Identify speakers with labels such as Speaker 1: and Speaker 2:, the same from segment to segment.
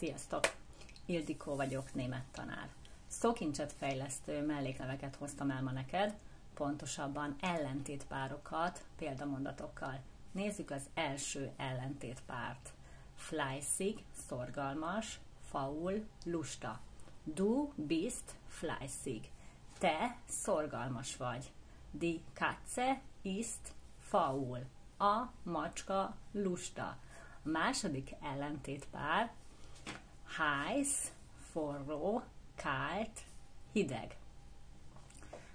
Speaker 1: Sziasztok! Ildikó vagyok, német tanár. Szókincsetfejlesztő mellékneveket hoztam el ma neked, pontosabban ellentétpárokat példamondatokkal. Nézzük az első ellentétpárt. Fleißig, szorgalmas, faul, lusta. Du bist fleißig. Te szorgalmas vagy. Die Katze ist faul. A macska lusta. A második ellentétpár heiß, forró, kalt, hideg.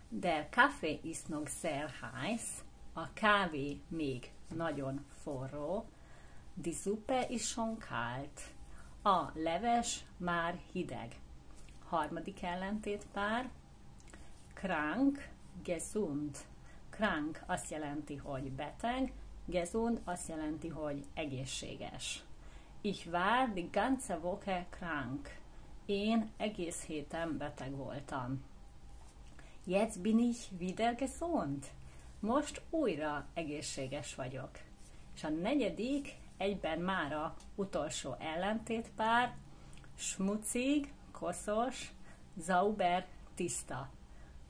Speaker 1: Der Kaffee ist noch sehr heiß. A kávé még nagyon forró. Die Suppe ist schon kalt. A leves már hideg. Harmadik ellentétpár krank, gesund. Krank azt jelenti, hogy beteg, gesund azt jelenti, hogy egészséges. Ich war die ganze Woche krank. Én egész héten beteg voltam. Jetzt bin ich wieder gesund. Most újra egészséges vagyok. És a negyedik, egyben mára utolsó ellentétpár, schmutzig, koszos, sauber, tiszta.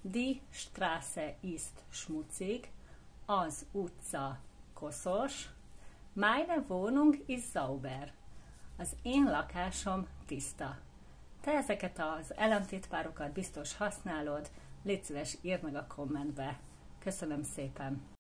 Speaker 1: Die Straße ist schmutzig, az utca koszos, meine Wohnung ist sauber, az én lakásom tiszta. Te ezeket az ellentétpárokat biztos használod, légy szíves, írd meg a kommentbe. Köszönöm szépen!